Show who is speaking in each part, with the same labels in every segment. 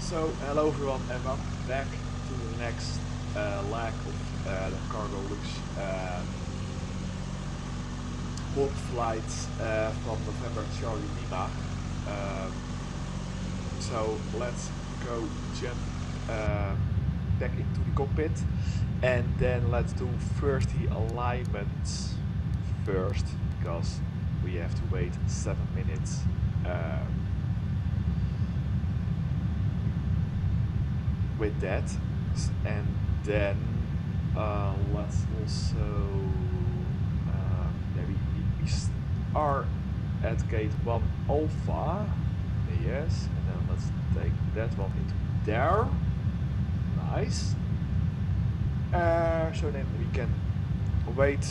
Speaker 1: So hello everyone and welcome back to the next leg of the Cargolux walk flights from November Charlie Lima. So let's go jump back into the cockpit and then let's do first the alignments first because we have to wait 7 minutes. With that, and then let's also we are at gate 1 alpha, yes, and then let's take that one into there, nice. So then we can wait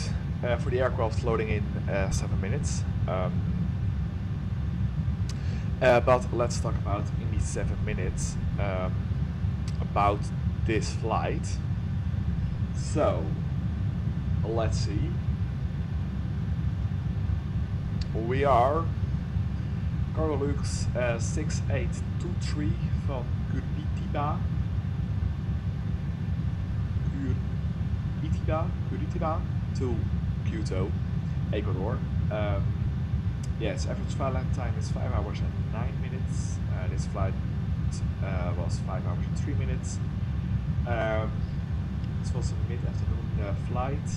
Speaker 1: for the aircraft loading in 7 minutes. But let's talk about in these 7 minutes about this flight. So let's see. We are Cargolux 6823 from Curitiba to Quito, Ecuador. Yes, average flight time is 5 hours and 9 minutes. This flight was 5 hours and 3 minutes. This was a mid-afternoon flight.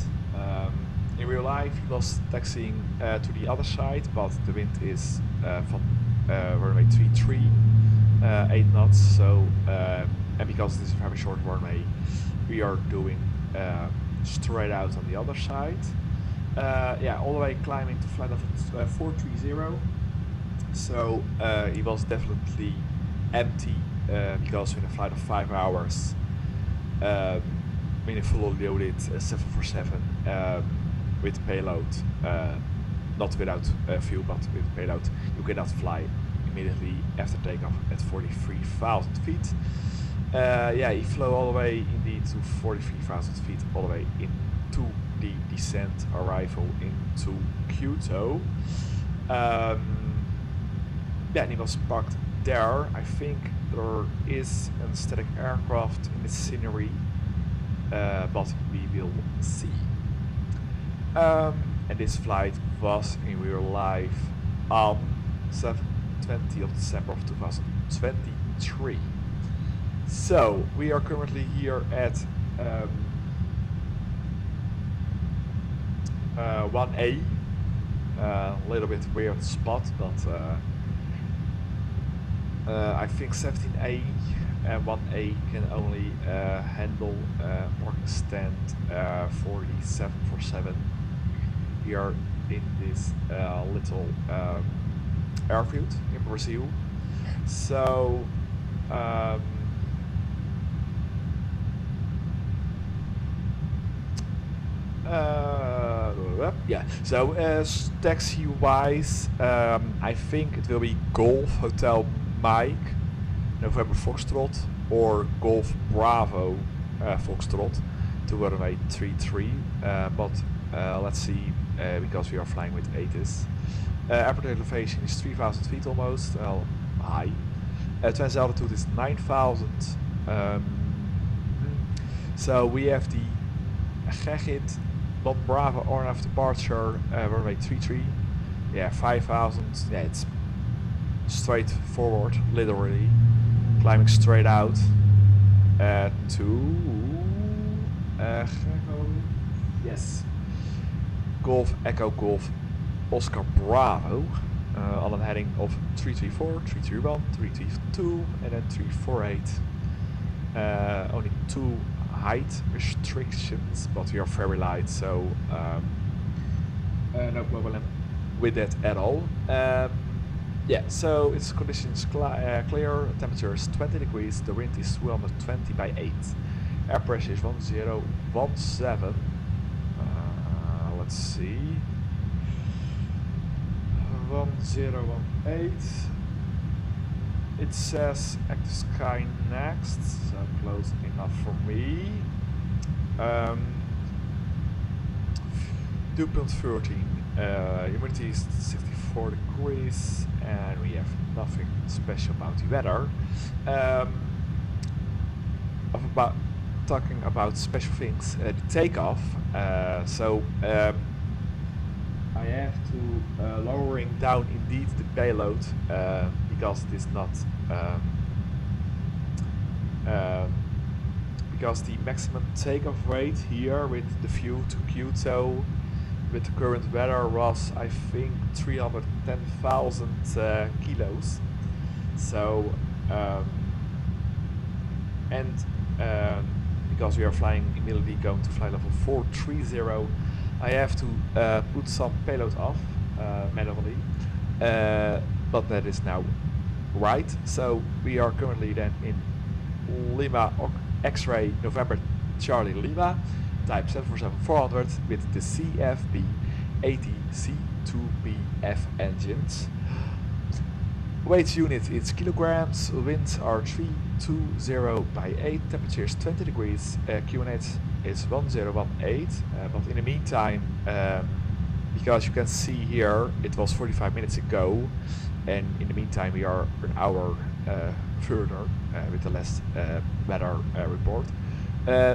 Speaker 1: In real life, he was taxiing to the other side, but the wind is from runway 33, 8 knots. So, and because this is a very short runway, we are doing straight out on the other side. Yeah, all the way climbing to flight level 430. So he was definitely empty because in a flight of 5 hours, meaning fully loaded 747 with payload, not without fuel but with payload, you cannot fly immediately after takeoff at 43,000 feet. Yeah, he flew all the way indeed to 43,000 feet, all the way into the descent arrival into Quito. Yeah, and he was parked there. I think there is a static aircraft in the scenery, but we will see. And this flight was in real life on 20th of December of 2023. So we are currently here at 1A, a little bit weird spot, but I think 17A and 1A can only handle parking stand for the 747 here in this little airfield in Brazil. So yeah, so taxi wise, I think it will be Golf Hotel Mike November Foxtrot or Golf Bravo Foxtrot to runway 33, but let's see, because we are flying with ATIS. Airport elevation is 3,000 feet almost, high. Trans altitude is 9,000. So we have the Gegit, not Bravo or enough departure, runway 33. Yeah, 5,000. Yeah, it's straight forward, literally climbing straight out to yes, Golf Echo Golf Oscar Bravo on a heading of 334, 331, 332 and then 348. Only 2 height restrictions, but we are very light, so no problem with that at all. Yeah, so its conditions clear, temperature is 20 degrees, the wind is 220 by 8, air pressure is 1017, let's see, 1018, it says active sky next, so close enough for me. 2.13, humidity is 64 degrees, and we have nothing special about the weather. about talking about special things, the takeoff. I have to lowering down indeed the payload because it is not because the maximum takeoff weight here with the view to Kyoto with the current weather was, I think, 310,000 kilos. So because we are flying immediately going to fly level 430, I have to put some payload off manually, but that is now right. So we are currently then in Lima X-ray November Charlie Lima, type 747-400 with the CFB-80 C2BF engines. Weight unit is kilograms, winds are 320 by 8, temperature is 20 degrees, QNH is 1018, but in the meantime, because you can see here, it was 45 minutes ago, and in the meantime we are an hour further with the last weather report.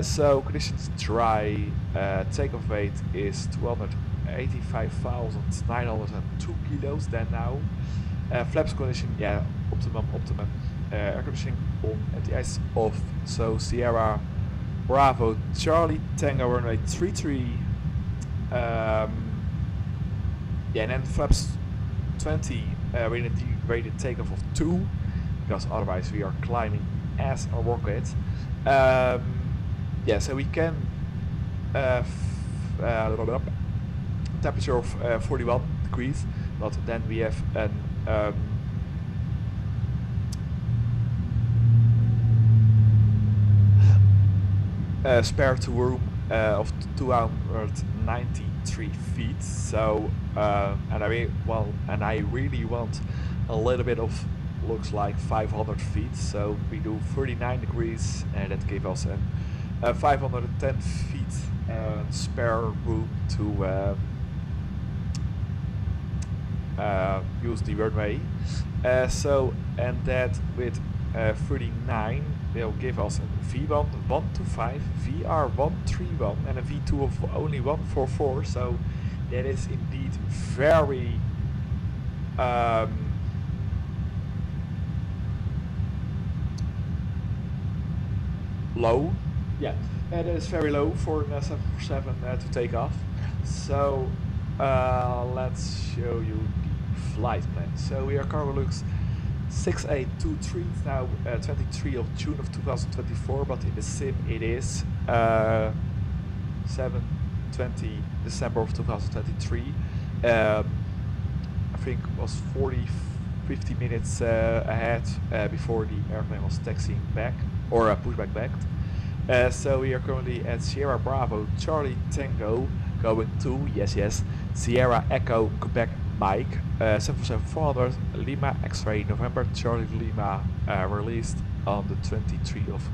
Speaker 1: So conditions dry, takeoff weight is 285,902 kilos then now. Flaps condition, yeah, optimum. Air conditioning on and the ice off. So Sierra Bravo Charlie Tango runway 33. Yeah, and then flaps 20 with a rated takeoff of 2, because otherwise we are climbing as a rocket. Yeah, so we can temperature of 41 degrees, but then we have an spare to room of 293 feet. So and I really want a little bit of, looks like 500 feet. So we do 39 degrees, and that gives us a 510 feet spare room to use the runway. And that with 39 will give us a V1 125, VR 131, and a V2 of only 144. So that is indeed very low. Yeah, that is very low for an 747 to take off. So let's show you the flight plan. So we are Cargolux 6823, now 23 of June of 2024, but in the sim it is 7/20 December of 2023. I think it was 50 minutes ahead before the airplane was taxiing back, or pushback back. So we are currently at Sierra Bravo Charlie Tango going to, yes, Sierra Echo Quebec Mike 747-400 Lima X-ray November Charlie Lima, released on the 23rd of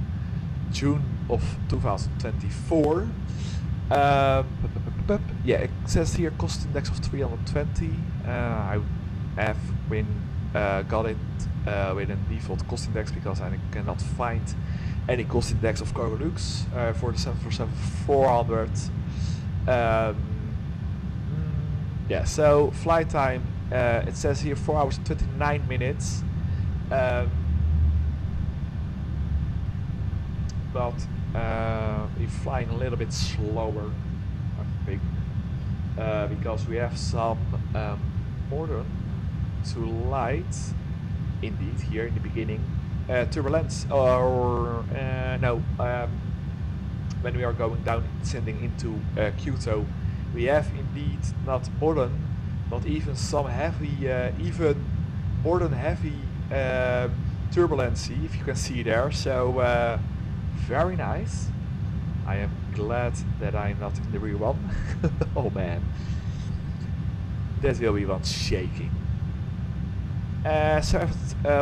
Speaker 1: June of 2024. Yeah, it says here cost index of 320. I have got it with a default cost index because I cannot find any cost index of Cargolux for the 747-400. Yeah, so flight time, it says here 4 hours and 29 minutes. But we're flying a little bit slower, I think, because we have some order to light, indeed, here in the beginning. Turbulence, or no, when we are going down, descending into Kyoto, we have indeed not modern, not even some heavy, even more than heavy turbulency, if you can see there. So very nice. I am glad that I'm not in the rear one. Oh man, that will be one shaking. So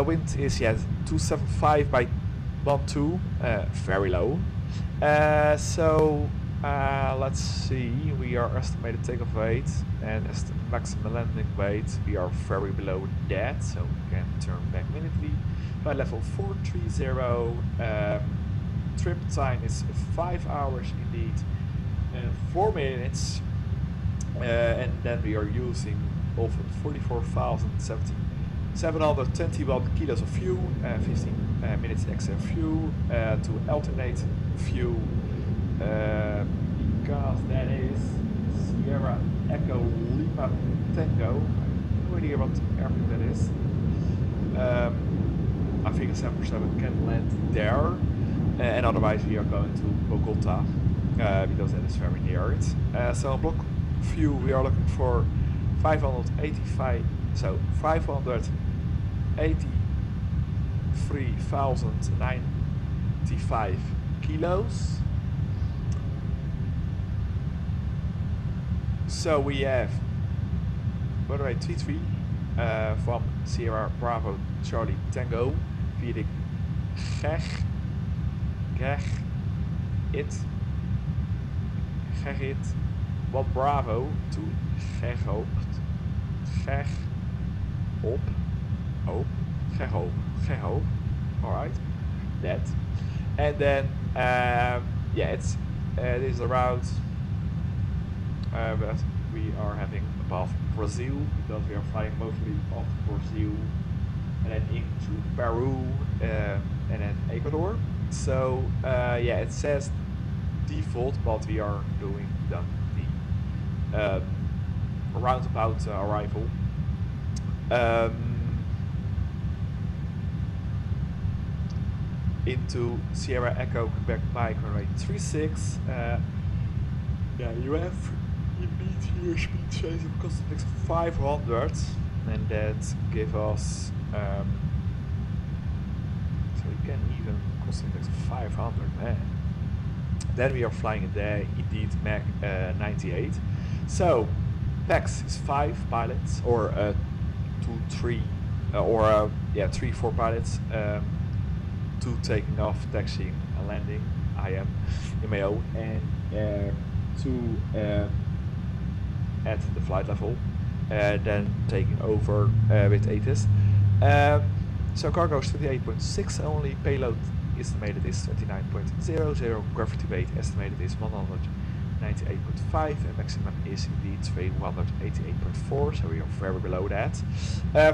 Speaker 1: wind is 275 by 12, very low. So let's see, we are estimated takeoff weight and as the maximum landing weight, we are very below that, so we can turn back immediately. By level 430, trip time is 5 hours indeed, 4 minutes, and then we are using of 44,721 kilos of fuel, 15 minutes extra fuel to alternate fuel, because that is Sierra Echo Lima Tango. No idea what airplane that is. I think a 737 can land there, and otherwise we are going to Bogota, because that is very near it. So on block fuel we are looking for 583,095 kilos. So we have runway 33 from Sierra Bravo Charlie Tango via the Gerrit 1 Bravo to Gerhoop. Alright, that. And then it is a route that we are having above Brazil, because we are flying mostly off Brazil and then into Peru and then Ecuador. So it says default, but we are doing the roundabout arrival. Into Sierra Echo Quebec Mike runway 36. You have indeed here speed change of cost index of 500, and that give us so we can even cost index of 500, man. Then we are flying in there indeed Mach 98. So PAX is 5 pilots, or 2, 3, or 3, 4 pilots. 2 taking off, taxiing and landing. I am in my own, and 2 at the flight level, then taking over with ATIS. So cargo is 28.6 only, payload estimated is 29.00, gravity weight estimated is 198.5, and maximum is indeed 388.4, so we are very below that.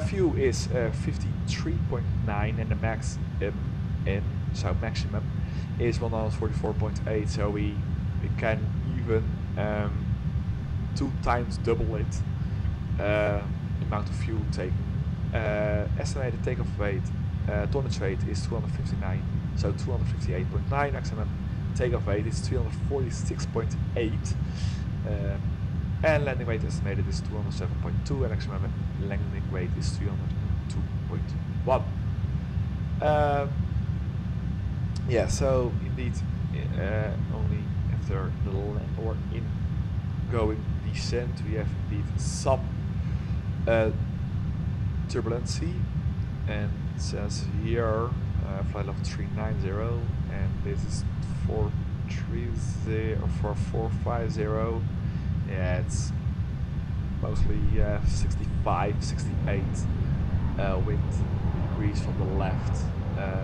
Speaker 1: Fuel is 53.9, and the max so maximum is 144.8, so we can even 2 times double it, amount of fuel taken. Estimated takeoff weight, tonnage weight is 259, so 258.9. Maximum takeoff weight is 346.8, and landing weight estimated is 207.2, and maximum landing weight is 302.1. So indeed, only after the land or in going descent we have indeed some turbulency, and it says here flight level 390, and this is 430 or 4450. Yeah, it's mostly 65, 68 wind degrees from the left.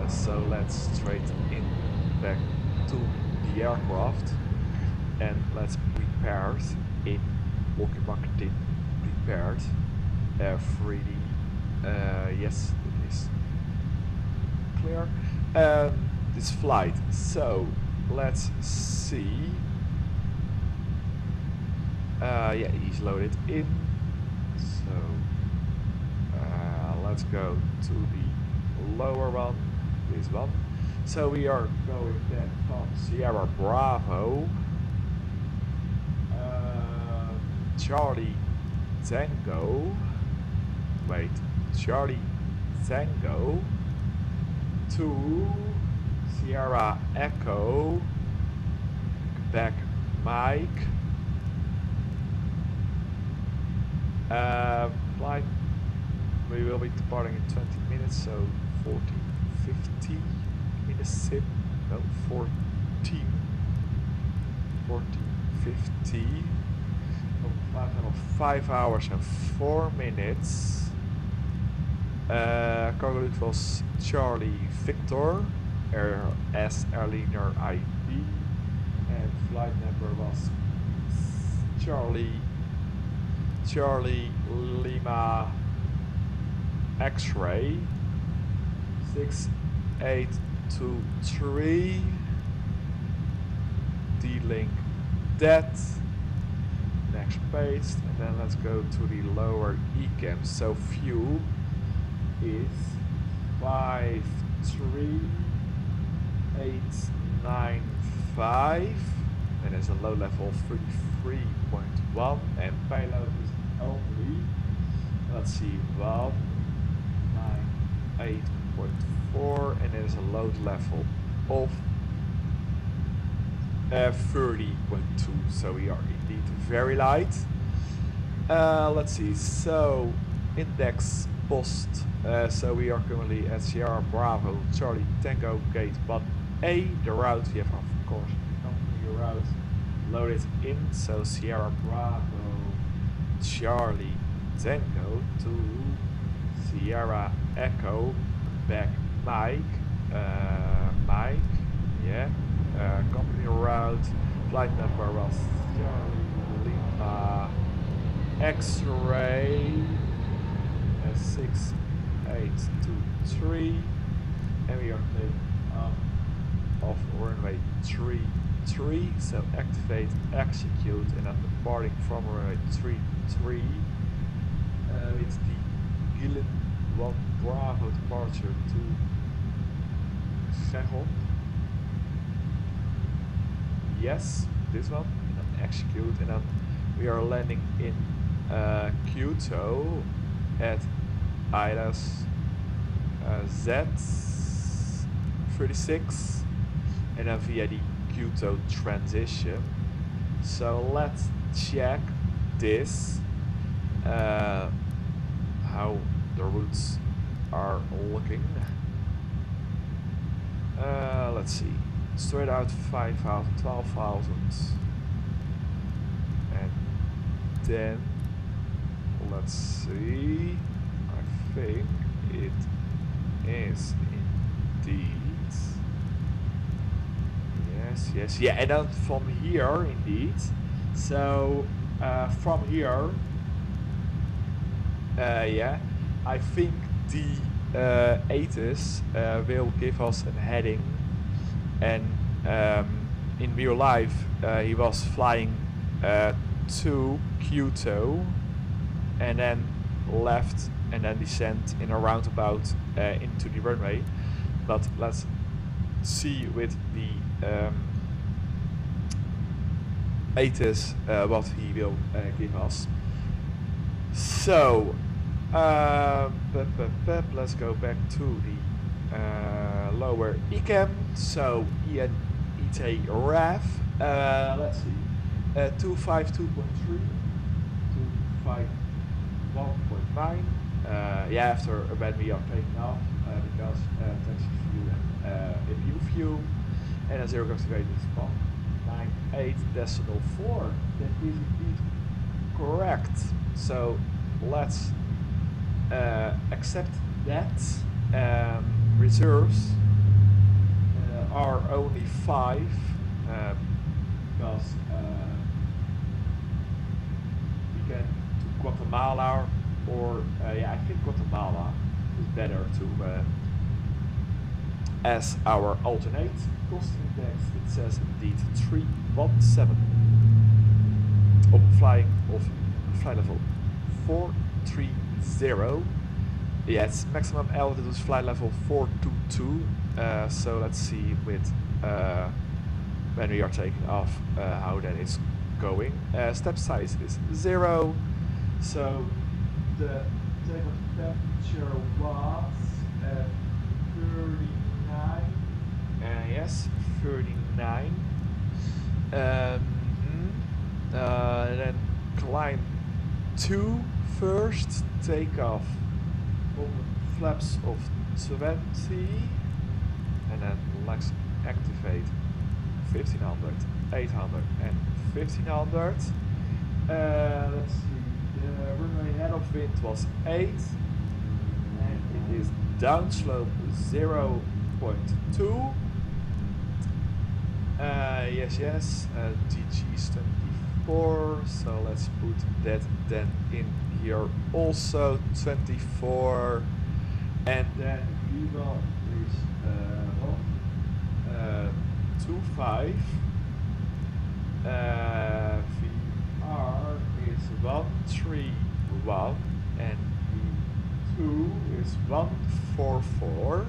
Speaker 1: So let's straight in back to the aircraft, and let's prepare in walkie marketing prepared 3D. Yes, it is clear. This flight. So let's see. He's loaded in. So let's go to the lower one, this one. So we are going then from Sierra Bravo, Charlie Tango, to Sierra Echo, Quebec Mike, flight, we will be departing in 20 minutes, so 14:50 minutes sim, no, 14:50, 5 hours and 4 minutes. Cargolux was Charlie Victor, as airliner ID, and flight number was Charlie Lima X-ray 6823. D-link that. Next page, and then let's go to the lower ECAM. So fuel is 53895, and there's a low level of 33.1, and payload is only, let's see, 198.4, and there's a load level of 30.2, so we are indeed very light. Let's see, so index post, so we are currently at Sierra Bravo Charlie Tango Gate 1A. The route, we have of course company route loaded in, so Sierra Bravo Charlie Tango to Sierra Echo back Mike, yeah. Company route, flight number was Charlie Lima X-ray 6823, and we are taking off runway 33, so activate, execute, and I'm departing from runway 33 with the Gillen 1 Bravo departure to Veghel. Yes, this one, and then execute, and then we are landing in Kyoto at ILS Z36, and then via the Kyoto transition. So let's check this, how the routes are looking. Let's see. Straight out 5,000, 12,000, and then let's see, I think it is indeed, yes, yeah, and then from here indeed, so from here, yeah, I think the ATIS will give us a heading. And in real life, he was flying to Kyoto, and then left, and then descend in a roundabout into the runway. But let's see with the ATIS what he will give us. So let's go back to the lower ECAM, so ETA RAF, let's see, 252.3, 251.9, yeah, after when we are taking off, because taxi fuel and view fuel, and a 0 goes to rate is 198.4, that is indeed correct, so let's accept that. Reserves are only 5, because we can to Guatemala, or yeah, I think Guatemala is better to as our alternate. Cost index, it says indeed 317 of flight level 430. Yes, maximum altitude is flight level 422. So let's see with when we are taking off how that is going. Step size is 0. So the takeoff temperature was 39. Yes, 39. Then climb 2 first, take off flaps of 20, and then let's activate 1500, 800 and 1500. Let's see, the runway head of wind was 8, and it is downslope 0 11.2. Yes, DG's 24, so let's put that then in here also, 24, and then V1 is 125, VR is 131, and V2 is 144.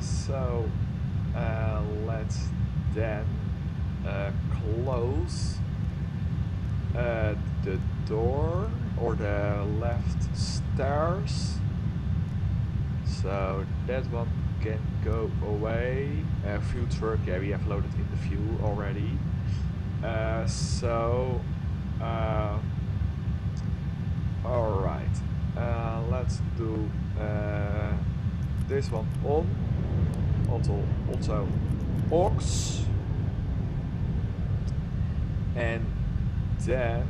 Speaker 1: So let's then close the door or the left stairs, so that one can go away. Fuel truck, yeah, we have loaded in the fuel already. Alright, let's do this one on, also aux, and then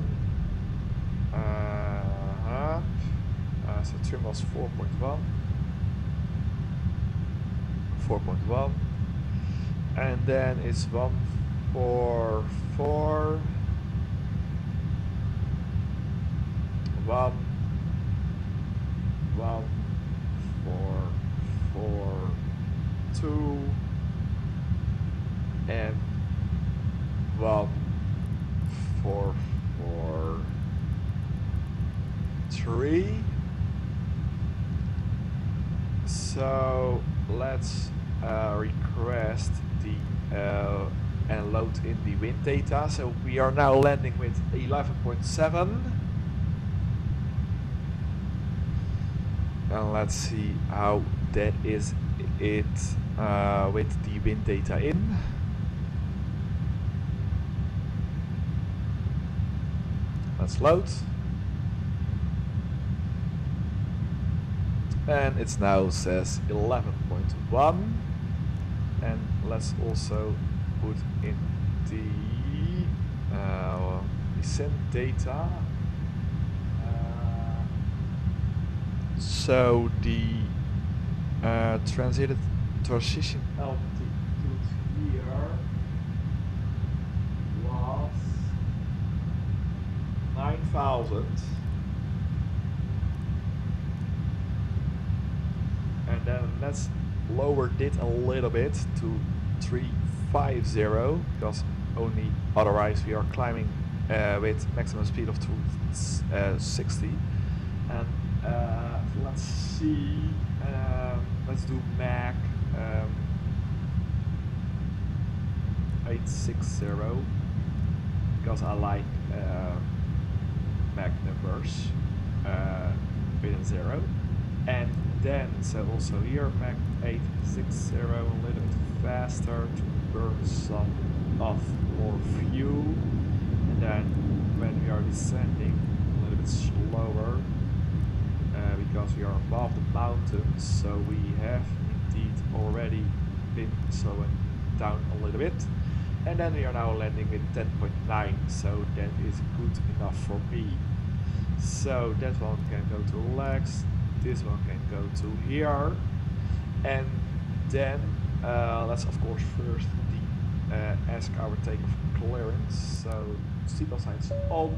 Speaker 1: so trim was 4.1, and then it's 144, 2, and 143. So let's request the and load in the wind data. So we are now landing with 11.7. And let's see how that is with the wind data in. Let's load. And it now says 11.1. And let's also put in the descent data. So the transition altitude here was 9,000, and then let's lower it a little bit to 350, because only otherwise we are climbing with maximum speed of 260. And let's see, let's do Mach 860, because I like Mach numbers with a 0. And then, so also here, Mach 860, a little bit faster to burn some off more fuel. And then when we are descending, a little bit slower, because we are above the mountains, so we have indeed already been slowing down a little bit. And then we are now landing with 10.9, so that is good enough for me. So that one can go to LX, this one can go to here, and then let's of course first ask our takeoff clearance. So seatbelt signs on,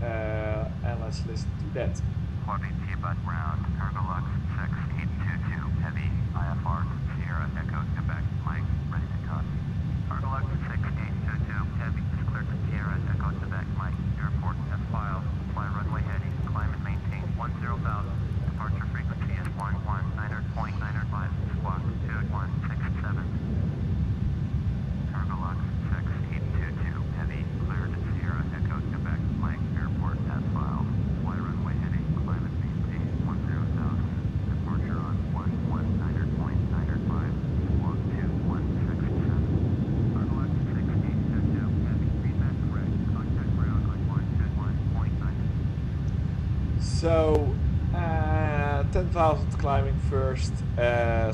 Speaker 1: and let's listen to that.
Speaker 2: Curitiba ground, Cargolux 6822, heavy, IFR, Sierra, Echo, Quebec, Mike, ready to cut. Cargolux 6822, heavy, is cleared to Sierra, Echo, Quebec, Mike, airport, F-file, fly runway heading, climb and maintain 10,000, departure frequency is 11,900.905, squawk 2167. Cargolux 6822, heavy, cleared to Sierra, Echo, Quebec, Mike, airport, F-file, fly runway heading, climb and maintain 10,000, departure on 11,900.905, squawk 2167. Cargolux 6822, heavy, feedback correct, contact ground on 121.9.
Speaker 1: So 10,000 climbing first,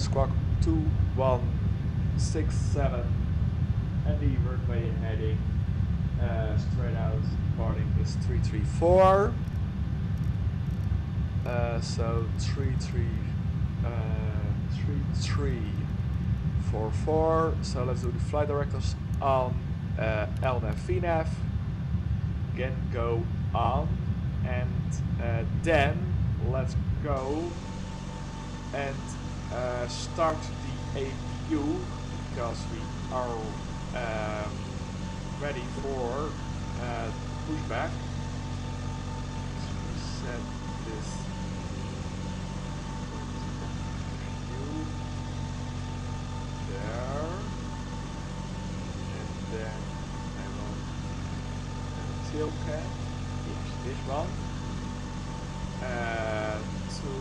Speaker 1: squawk 2167, and the runway heading straight out, departing is 334. So 3344. So let's do the flight directives on LNAV VNAV. Again, go on, and then let's go and start the APU, because we are ready for pushback. So we set this view there, and then I want tail cam, yes, this one, to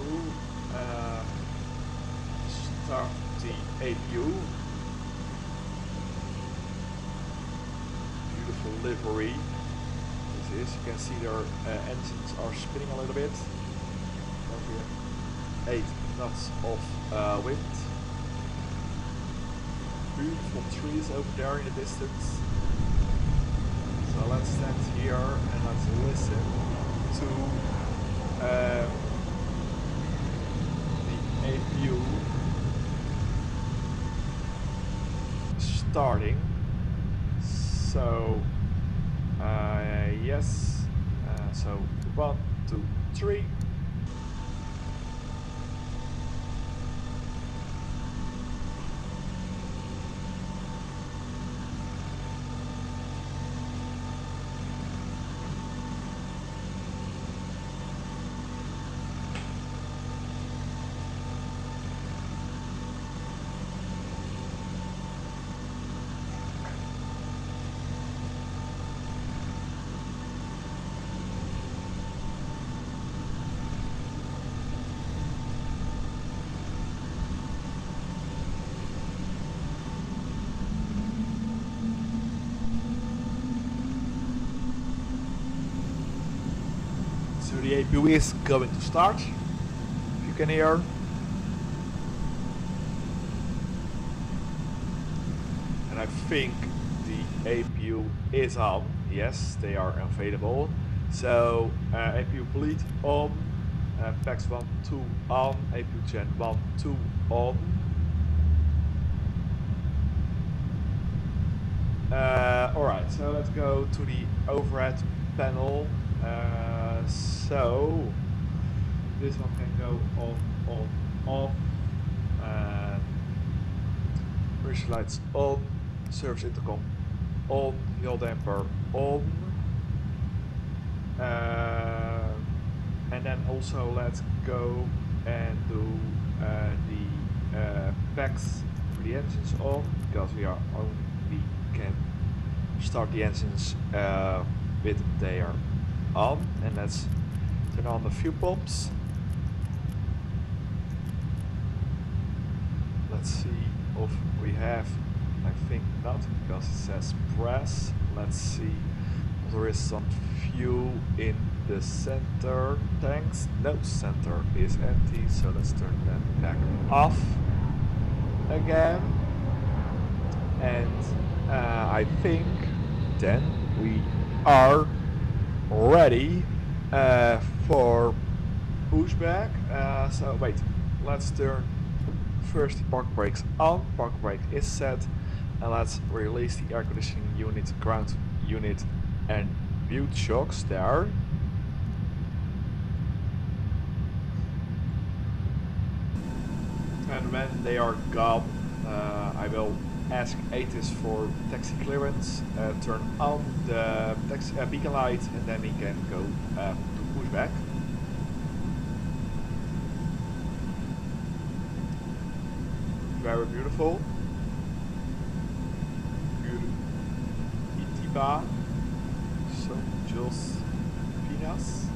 Speaker 1: start the APU. Beautiful livery. This is, you can see their engines are spinning a little bit. Then we have 8 knots of wind. Beautiful trees over there in the distance. So let's stand here and let's listen to the APU starting. So yes, so 1, 2, 3. So the APU is going to start, if you can hear. And I think the APU is on. Yes, they are available. So APU bleed on, PAX 1, 2 on, APU Gen 1, 2 on. Alright, so let's go to the overhead panel. So this one can go on, off. Pressure lights on, service intercom on, yaw damper on. And then also let's go and do the packs for the engines on, because we are only can start the engines with they are on. And let's turn on the fuel pumps. Let's see if we have, I think not, because it says press. Let's see if there is some fuel in the center tanks. No, center is empty, so let's turn them back off again. And I think then we are ready for pushback. So wait, let's turn first the park brakes on. Park brake is set, and let's release the air conditioning unit, ground unit, and mute shocks there. And when they are gone, I will ask ATIS for taxi clearance, turn on the taxi, beacon light, and then we can go to pushback. Very beautiful. Curitiba, São Pinas,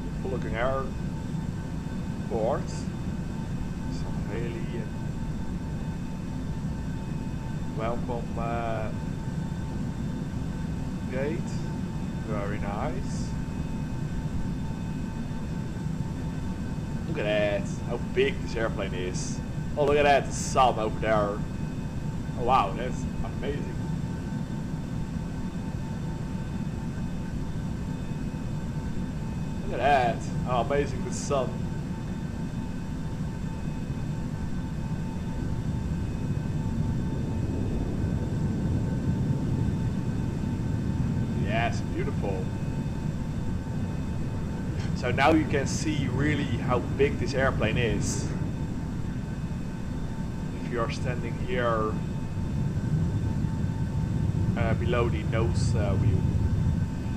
Speaker 1: beautiful looking airport. Some Haley and welcome gate, very nice. Look at that, how big this airplane is. Oh, look at that, the sun over there. Oh wow, that's amazing. Look at that. Oh, amazing, the sun. Yes, beautiful. So now you can see really how big this airplane is. If you are standing here below the nose wheel.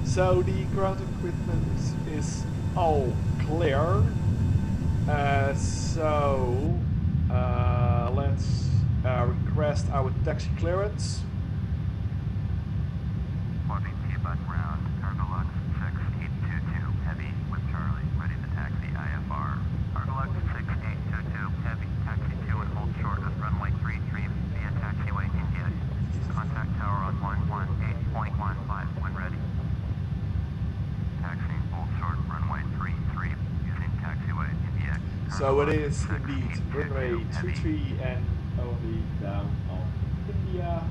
Speaker 1: So the ground equipment is all clear. Let's request our taxi clearance.
Speaker 2: Curitiba ground, Cargolux 6822 heavy with Charlie, ready to taxi IFR. Cargolux 6822 heavy, taxi 2 and hold short at runway 33 via taxiway India. Contact tower on 118.15 when ready. Taxiing hold short runway 33 using taxiway India.
Speaker 1: So it is indeed runway 33 and only down on India.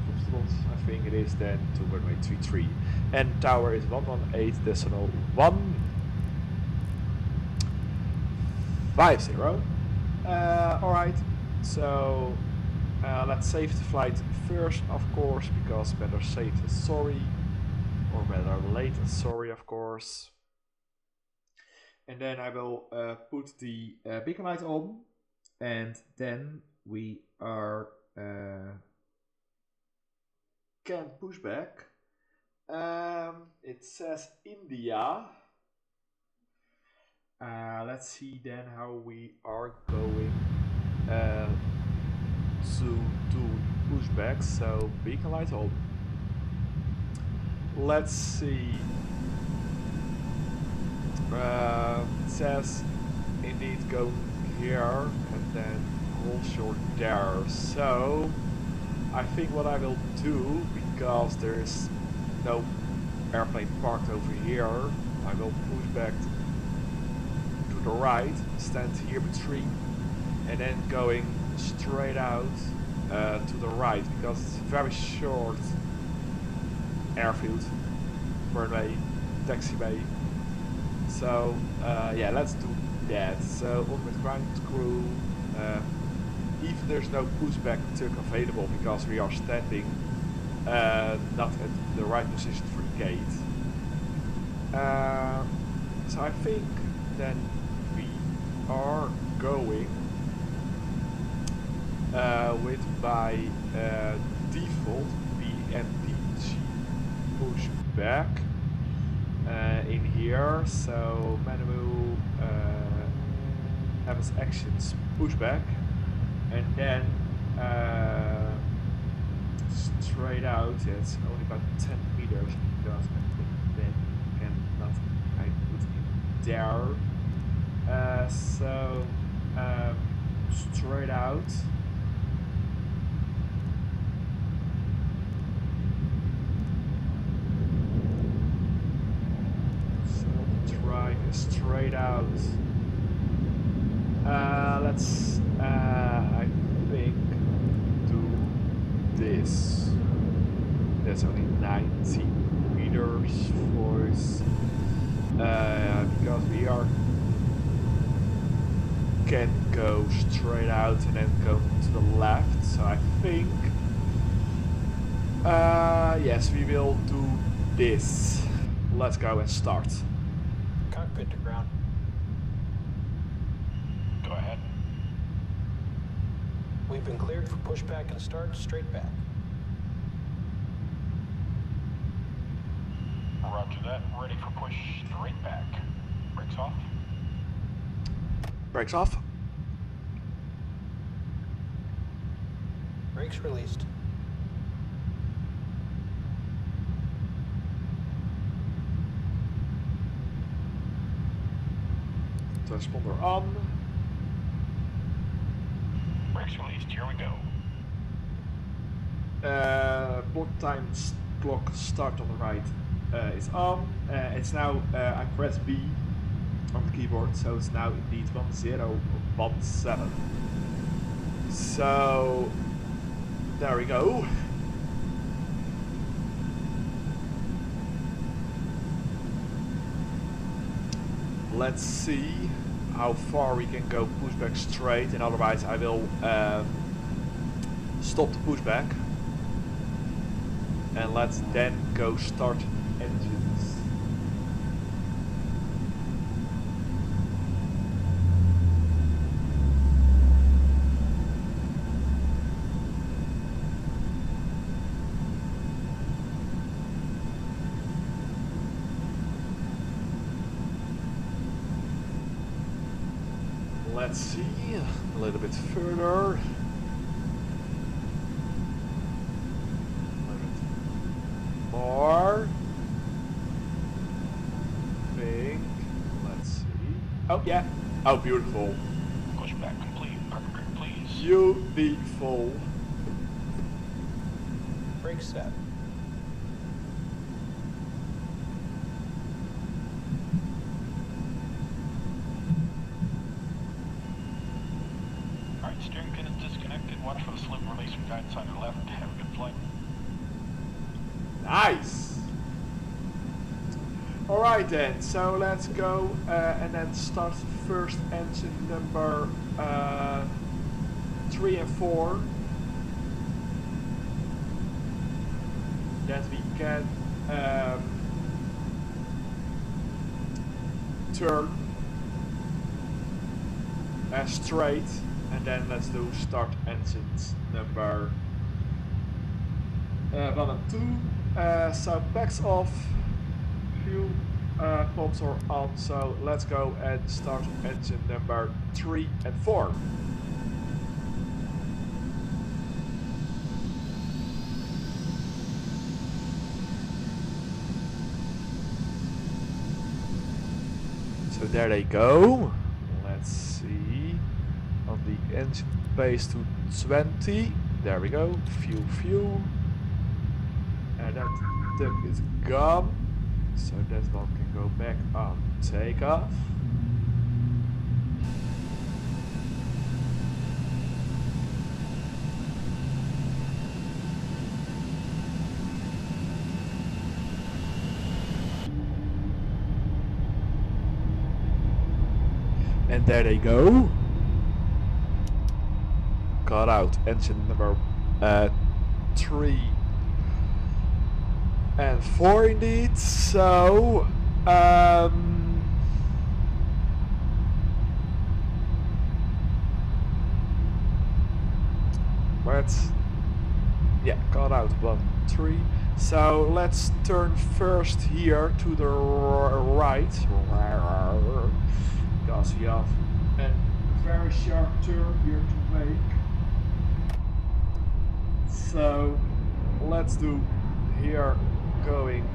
Speaker 1: First of all, I think it is then to runway 33. And tower is 118.150. Alright, so let's save the flight first, of course, because better safe than sorry. Or better late than sorry, of course. And then I will put the beacon light on, and then we are can push back. It says India. Let's see then how we are going to do pushback. So beacon light on. Let's see. It says indeed go here and then roll short there. So I think what I will do, because there is no airplane parked over here, I will push back to the right, stand here between, and then going straight out to the right, because it's a very short airfield, runway, taxiway. So yeah, let's do that. So on with ground crew, even there's no pushback tuck available because we are standing not at the right position for the gate. So I think then we are going with by default PMDG pushback in here. So manual MS actions pushback, and then straight out. It's only about 10 meters because I think then cannot I put in there. So straight out. So try straight out. Let's I think do this. That's only 90 meters for us, because we can go straight out and then go to the left. So I think yes, we will do this. Let's go and start.
Speaker 3: Cockpit to ground.
Speaker 4: Go ahead.
Speaker 3: We've been cleared for pushback and start straight back.
Speaker 4: Roger that. Ready for push straight back. Brakes off.
Speaker 1: Brakes off.
Speaker 3: Brakes released.
Speaker 1: Transponder on.
Speaker 4: Brakes released. Here we go.
Speaker 1: Clock start on the right is on. It's now I press B on the keyboard, so it's now indeed 1017. So there we go. let's see how far we can go pushback straight, and otherwise I will stop the pushback and let's then go start engines. Let's see, a little bit further. A little bit more. Think. Let's see. Oh yeah. Oh, beautiful.
Speaker 4: Pushback complete. Park please.
Speaker 1: Beautiful.
Speaker 3: Brake set.
Speaker 4: Alright, steering pin is disconnected. Watch for the slip release from guidance on your left. Have a good flight.
Speaker 1: Nice. Alright then, so let's go and then start first engine number 3 and 4. That we can turn straight, and then let's do start engines number 1 and 2. So backs off, fuel pumps are on, so let's go and start engine number 3 and 4. So there they go. Let's see. On the engine base to 20. There we go. Fuel. And that tip is gone. So that one can go back on takeoff. And there they go. Got out engine number 3 and 4 indeed. So let's got out 1, 3. So let's turn first here to the right. Because we have a very sharp turn here to make. So let's do here going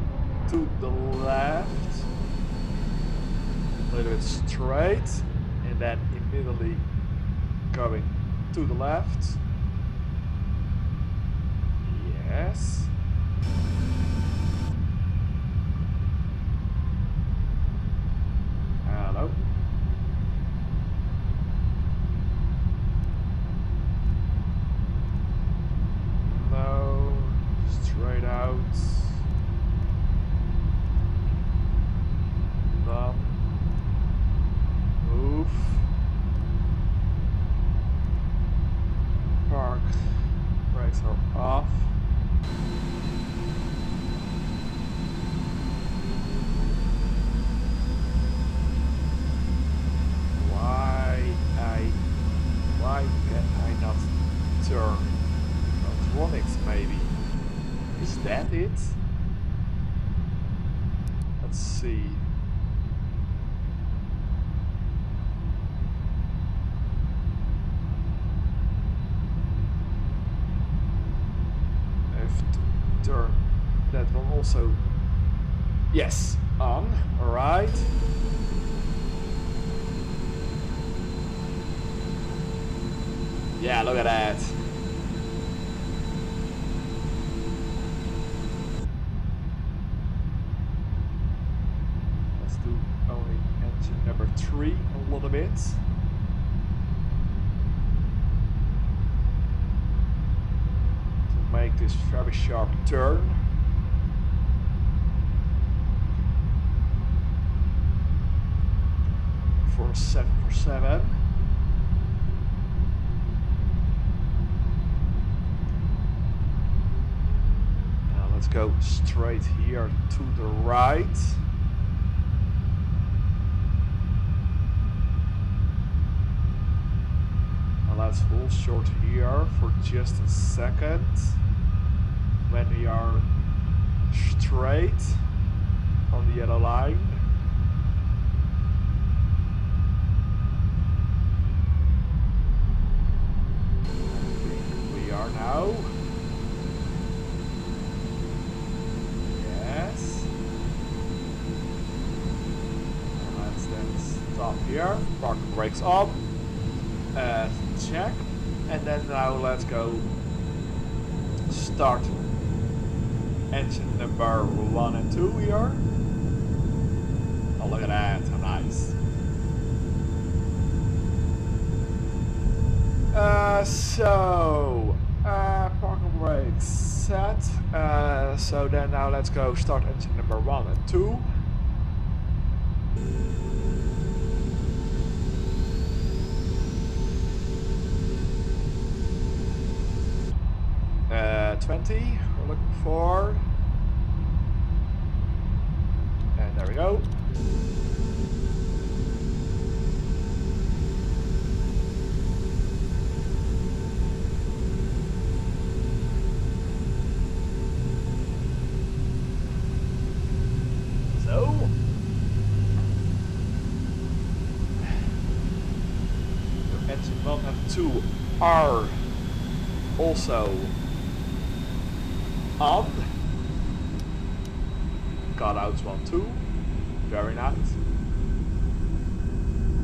Speaker 1: to the left, a little bit straight, and then immediately going to the left. Yes. Hello. No, straight out. None. Move. Park. Brakes are off. Why can I not turn? Electronics maybe. Is that it? Let's see. I have to turn that one also. Yes, on. Alright. Yeah, look at that. Let's do only engine number 3 a little bit. To make this very sharp turn. for a 747. Now let's go straight here to the right. Now let's hold short here for just a second. When we are straight on the yellow line. We are now. Yes. And let's then stop here. Parking brakes on. Check. And then now let's go start engine number 1 and 2 here. Oh, look at that, how nice. Parking brakes set. So then now let's go start engine number 1 and 2. Uh, 20 we're looking for. And there we go. Engine 1 and 2 are also on. Cutouts 1, 2. Very nice.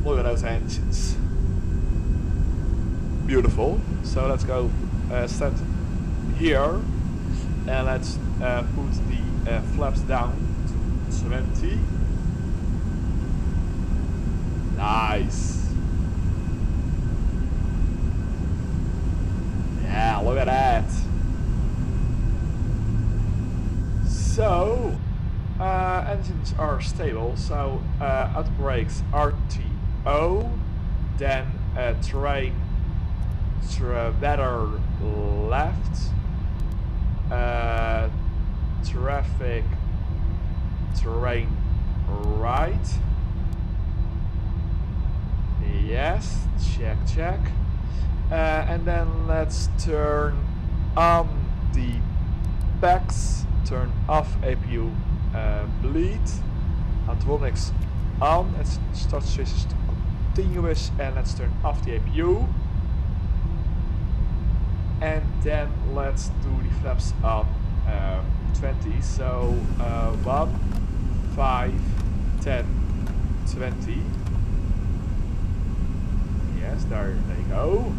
Speaker 1: Look at those engines. Beautiful. So let's go stand here and let's put the flaps down to 20. Nice. Yeah, look at that. So, engines are stable, so auto brakes RTO, then terrain better left, traffic terrain right. Yes, check, check. And then let's turn on the packs, turn off APU bleed, Antronics on, let's start switches to continuous, and let's turn off the APU. And then let's do the flaps on 20, so 1, 5, 10, 20. Yes, there you go.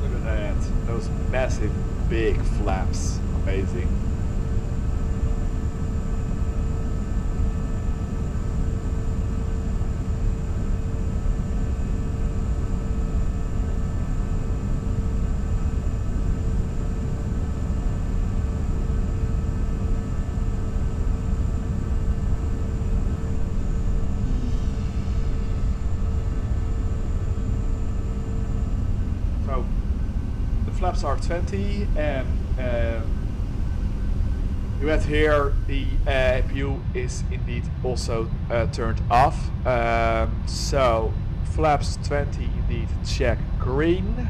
Speaker 1: Look at that, those massive big flaps, amazing. Flaps are 20, and you have here the APU is indeed also turned off. So flaps 20 indeed check green.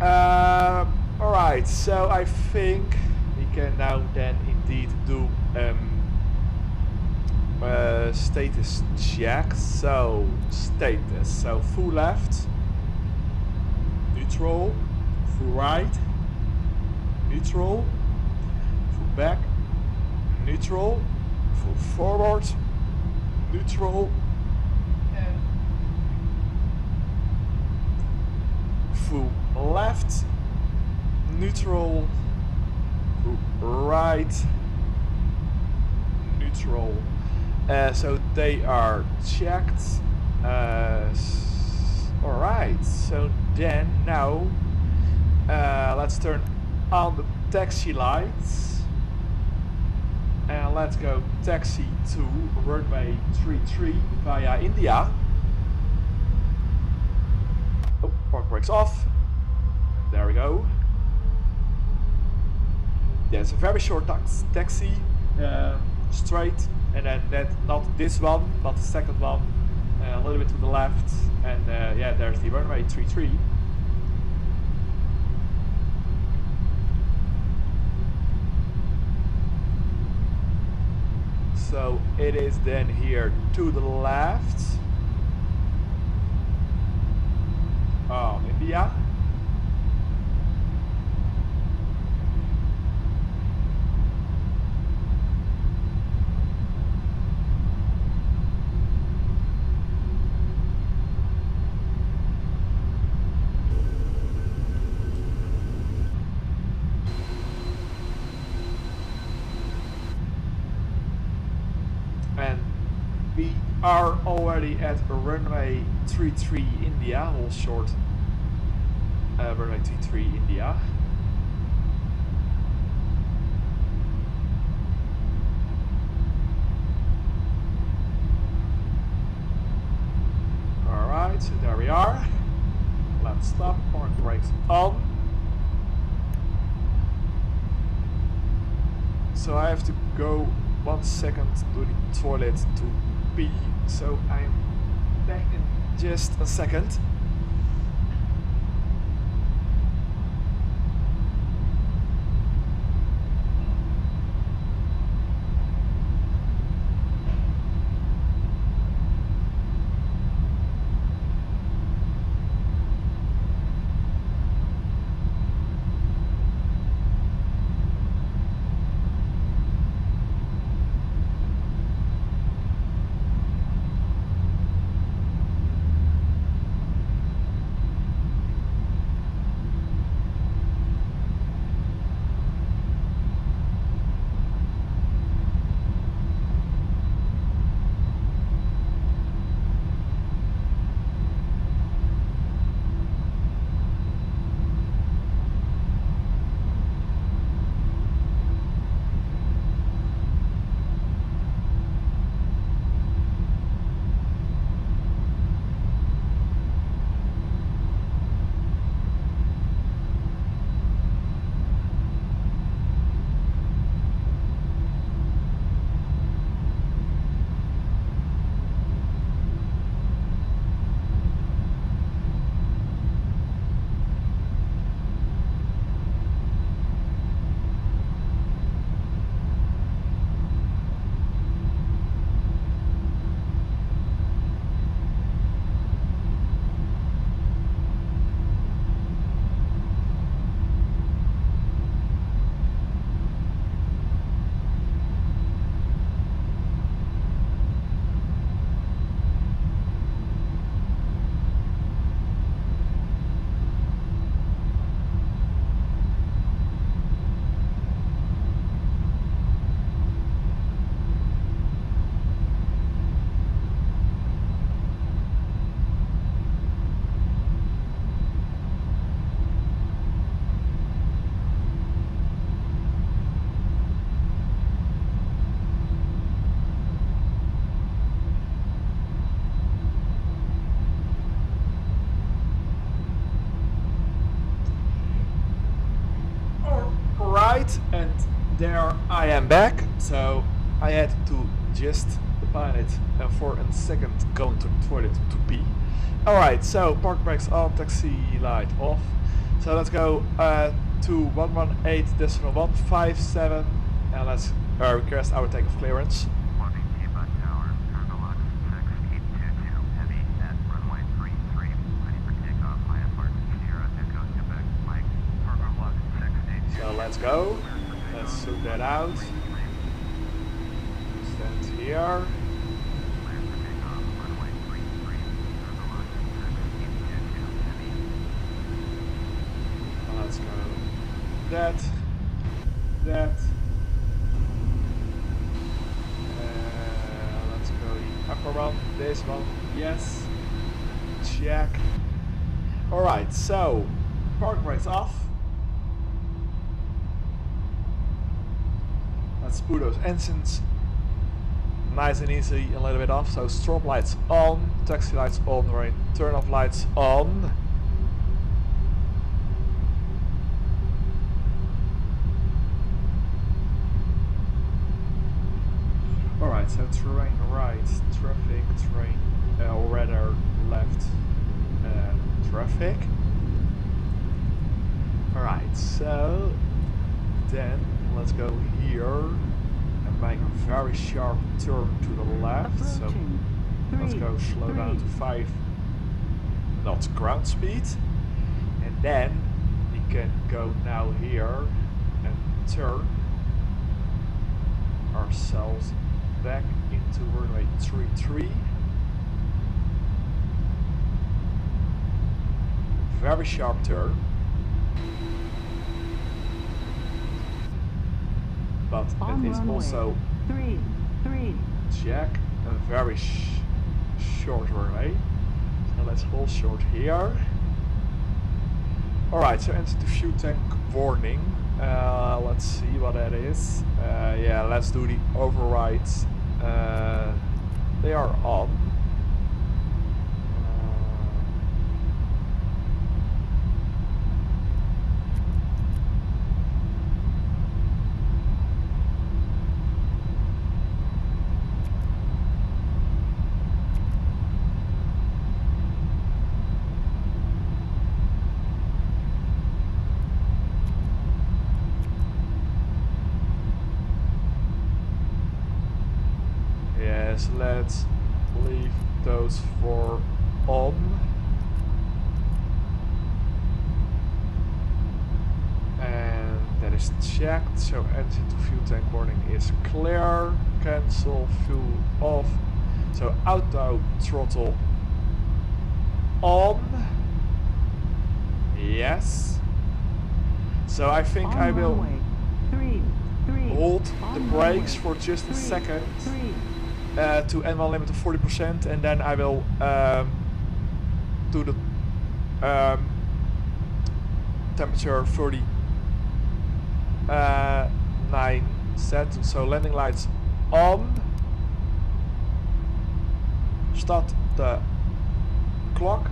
Speaker 1: Alright, so I think we can now then indeed do status check. So status, so full left, neutral, full right, neutral, full back, neutral, full forward, neutral, and full left, neutral, full right, neutral. So they are checked. Alright, so then now let's turn on the taxi lights. And let's go taxi to runway 33 via India. Oh, park brakes off. There we go. Yeah, it's a very short taxi, straight, and then not this one, but the second one, a little bit to the left, and yeah, there's the runway 33. So it is then here to the left. India. And we are already at runway 33 India, all short runway 33 India. Alright, so there we are. Let's stop, park brakes on. So I have to go 1 second to the toilet to pee, so I'm back in just a second. And there I am back. So I had to just panic for a second going to the toilet to pee. Alright, so park brakes on, taxi light off. So let's go to 118.157 and let's request our takeoff clearance.
Speaker 2: Tower, Cargolux 6822, heavy at runway 33, ready for takeoff, IFR Sierra Echo Quebec, Mike, Cargolux 6822.
Speaker 1: So let's go. Let's sort that out. Stand here. Let's go. That. Come on, this one, yes. Check. Alright, so park brakes off. Let's put those engines nice and easy a little bit off. So strobe lights on, taxi lights on, right? Turn off lights on. Alright, so terrain right, traffic, terrain, or rather left, traffic. Alright, so then let's go here and make a very sharp turn to the left. So let's go slow down to 5 knots ground speed. And then we can go now here and turn ourselves back into runway 33. Very sharp turn. But it is also check a very short runway. So let's hold short here. Alright, so enter the fuel tank warning. Let's see what that is. Yeah, let's do the overrides. They are on. Yes, let's leave those for on. And that is checked, so engine to fuel tank warning is clear. Cancel, fuel off. So auto throttle on. Yes. So I think I will hold the brakes for just a second. To N1 limit of 40%, and then I will do the temperature 39 set. So landing lights on. Start the clock.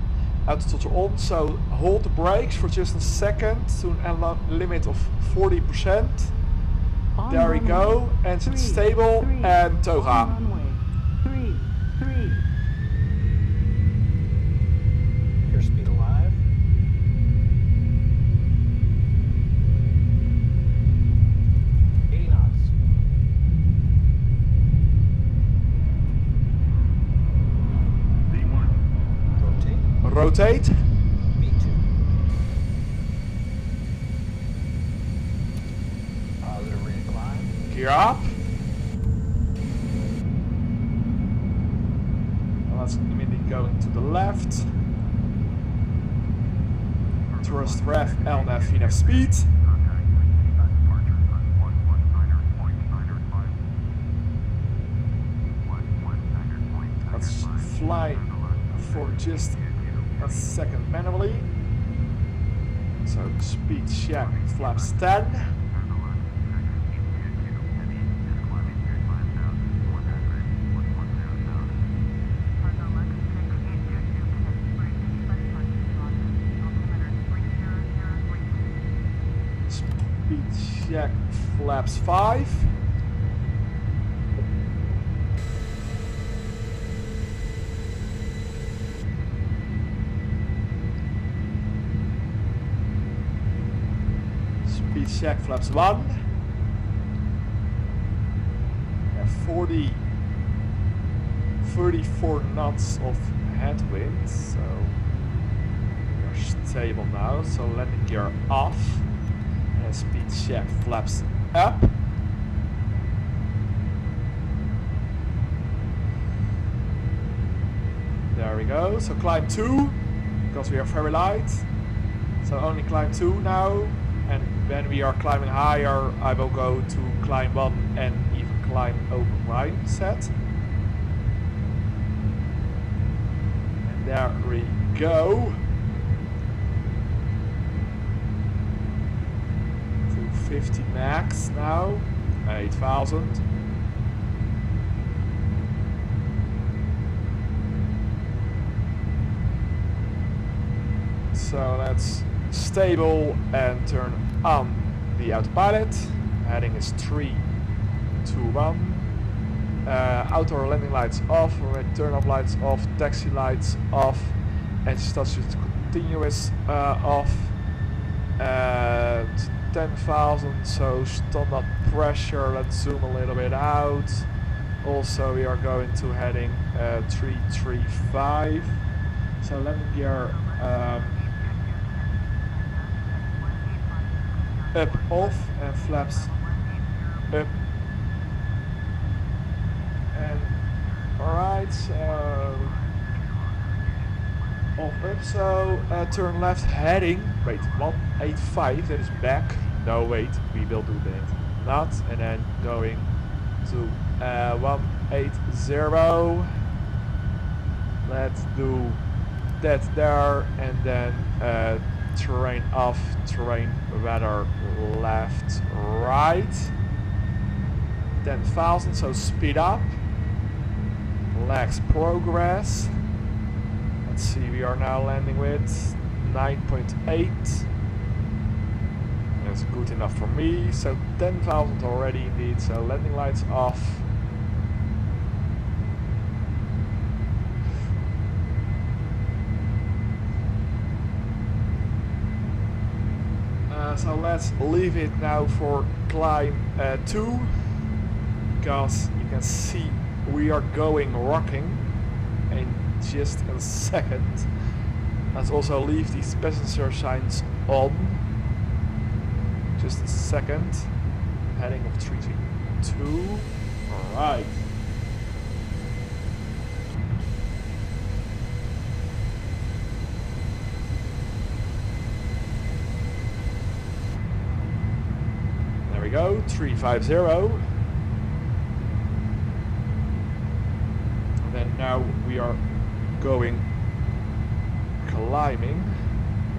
Speaker 1: Auto throttle on. So hold the brakes for just a second to an N1 limit of 40%. There we go. Engine stable and toga.
Speaker 3: Airspeed alive.
Speaker 1: Rotate.
Speaker 3: B2. Positive recline.
Speaker 1: Gear up. Let's immediately go into the left. Thrust ref, LNAV, VNAV speed. Let's fly for just a second manually. So speed check, flaps 10. Speed check, flaps 5. Speed check, flaps 1. Yeah, 34 knots of headwind, so we're stable now. So landing gear off. And speed check, flaps up. There we go. So climb 2, because we are very light. So only climb 2 now. And when we are climbing higher, I will go to climb 1 and even climb open line set. There we go. 250 max now. 8,000. So let's stable and turn on the autopilot. Heading is 3, 2, 1. Outdoor landing lights off, return up lights off, taxi lights off, engine status continuous off. 10,000, so standard pressure. Let's zoom a little bit out. Also, we are going to heading 335. So landing gear up, off, and flaps up. And alright, so off up, so turn left heading, wait, 185, that is back. No, wait, we will do that. Not, and then going to 180. Let's do that there, and then terrain off, terrain weather left, right. 10,000, so speed up. Legs progress. Let's see, we are now landing with 9.8. That's good enough for me. So 10,000 already indeed. So landing lights off. So let's leave it now for climb 2, because you can see we are going rocking in just a second. Let's also leave these passenger signs on. Just a second. Heading of 332. Alright. There we go, 350. And now we are going climbing.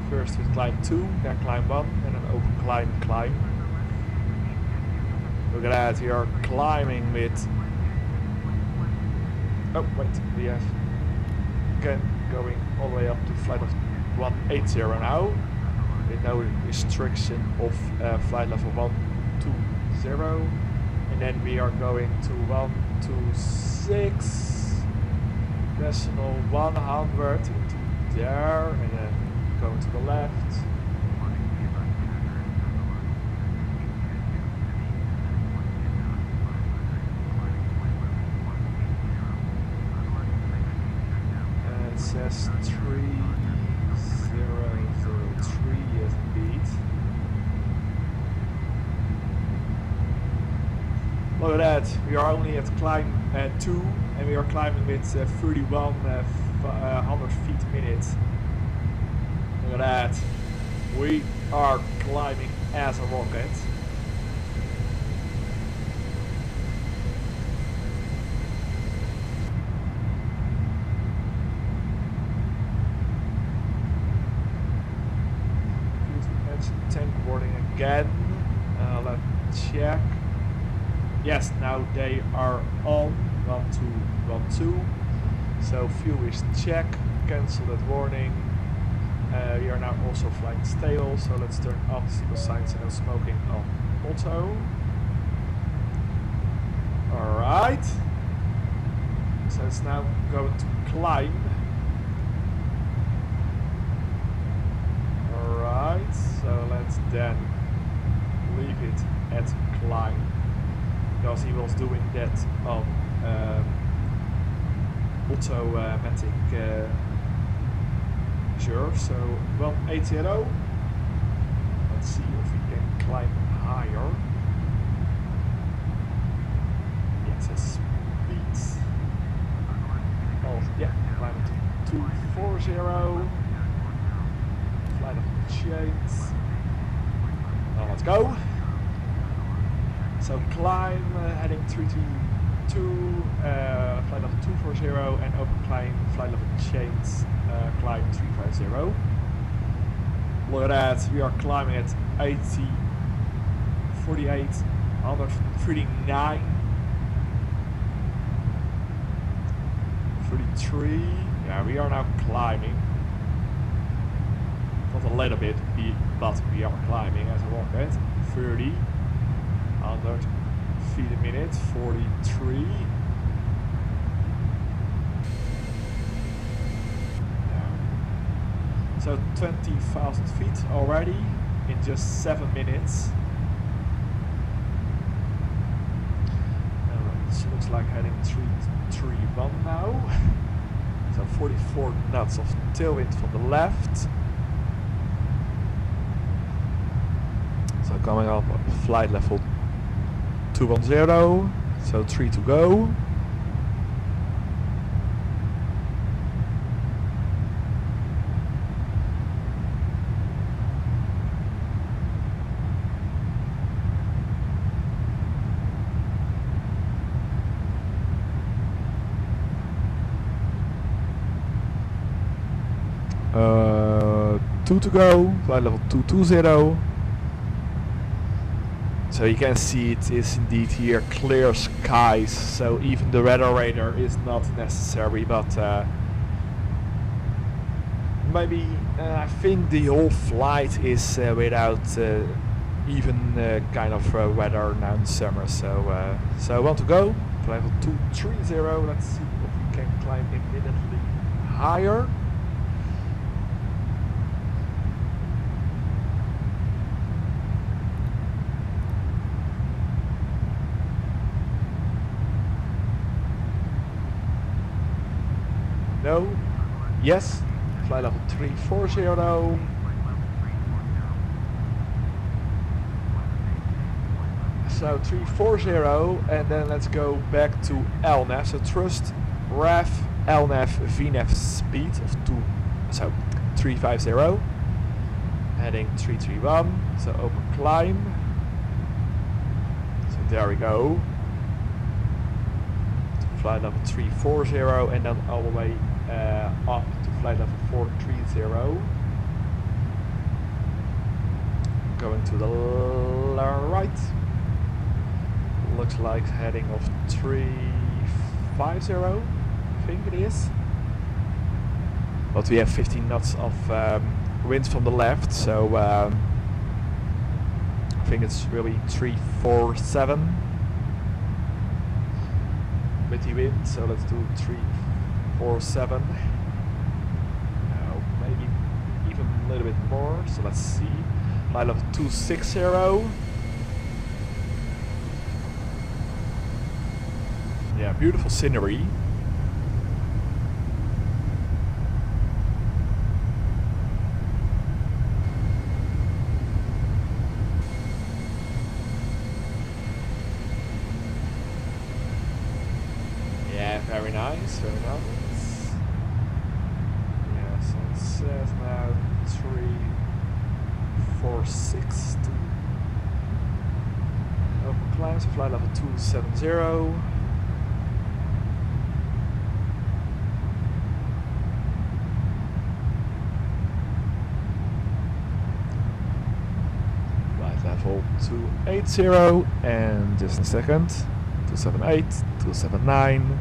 Speaker 1: First with climb 2, then climb 1, and then open climb. Look at that, we are climbing with... Oh wait, we have again going all the way up to flight of 180 now. With no restriction of flight level 120. And then we are going to 126. Decimal 100 into there, and then going to the left. And it says 3003, yes indeed. Look at that, we are only at climb 2, and we are climbing with 3100 feet a minute. Look at that, we are climbing as a rocket. Tank boarding again. Let's check. Yes, now they are on 1212. So fuel is check. Cancel that warning. We are now also flying stable, so let's turn off single signs and no smoking on auto. Alright. So it's now going to climb. Alright, so let's then leave it at climb, because he was doing that on automatic reserve. So 180. Let's see if we can climb higher. Yes, it speeds. Oh yeah, climb to 240. Flight of chains. Now let's go. So climb, heading 322, flight flight level 240 and open climb, flight level change, climb 350. Look at that, we are climbing at 80, 48, 139, 33. Yeah, we are now climbing. Not a little bit, but we are climbing as a rocket. 30, 100 feet a minute, 43. So 20,000 feet already in just 7 minutes. It looks like heading 331 now. So 44 knots of tailwind from the left. So coming up flight level 210. So 3 to go. Two to go, flight level 220. So you can see it is indeed here clear skies, so even the weather radar is not necessary, but maybe I think the whole flight is without even kind of weather now in summer. So I want to go, flight level 230, let's see if we can climb immediately higher. No. Yes. Flight level 340. So 340 and then let's go back to LNAV. So thrust, REV, LNAV, VNAV speed of 350. Heading 331. So open climb. So there we go. Flight level 340 and then all the way up to flight level 430. Going to the right. Looks like heading of 350, I think it is. But we have 15 knots of wind from the left, so I think it's really 347 with the wind. So let's do 347. No, maybe even a little bit more. So let's see. Flight level 260. Yeah, beautiful scenery. Yeah, very nice, very nice. Yeah, so it says now 346 to open climb, so flight level 270. Level 280 and just a second 278, 279,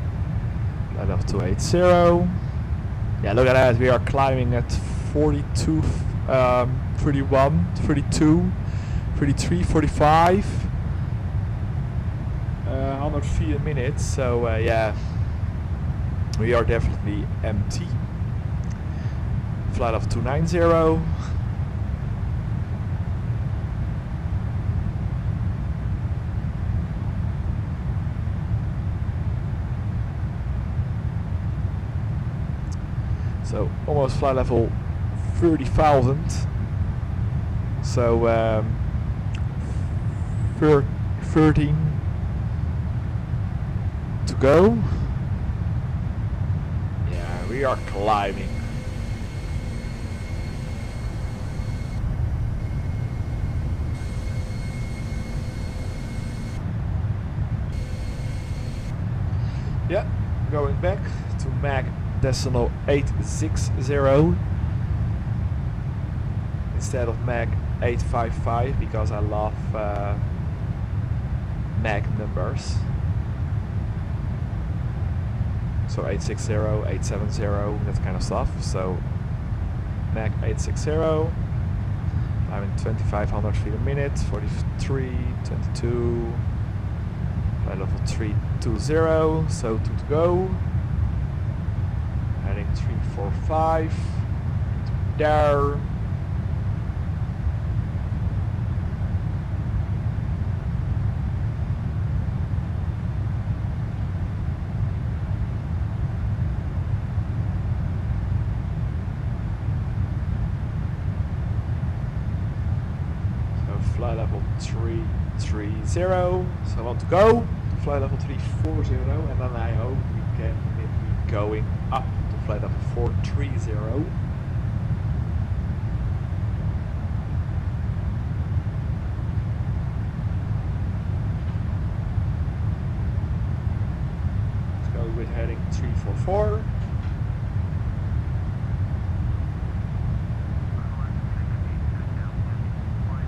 Speaker 1: flight level 280. Yeah, look at that, we are climbing at 42, 31, 32, 33, 45, 100 feet a minute. So yeah, we are definitely empty. Flight level 290. So almost flight level 30,000. So 13 to go. Yeah, we are climbing. Yeah, going back to Mach decimal 860 instead of Mach 855 because I love Mach numbers. So 860, 870, that kind of stuff. So Mach 860, I'm in 2500 feet a minute, 43, 22, flight level 320, so 2 to go. Heading 345, there. Flight level 330, so I want to go to flight level 340 and then I hope we can be going up to flight level 430. Let's go with heading 344.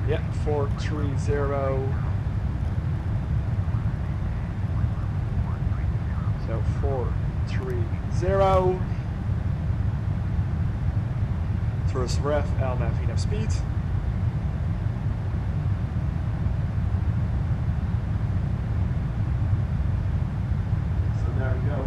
Speaker 1: Yeah, 430. So 430. First ref, LNAV, enough speed. So there we go.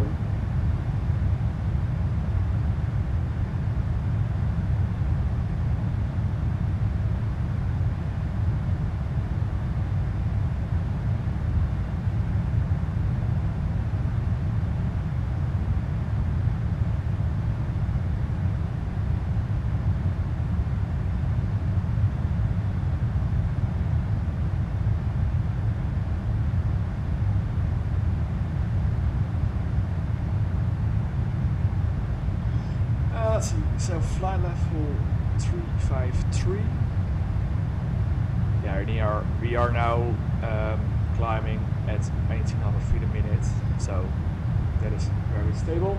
Speaker 1: Let's see, so flight level 353. Yeah, we are now climbing at 1900 feet a minute, so that is very stable.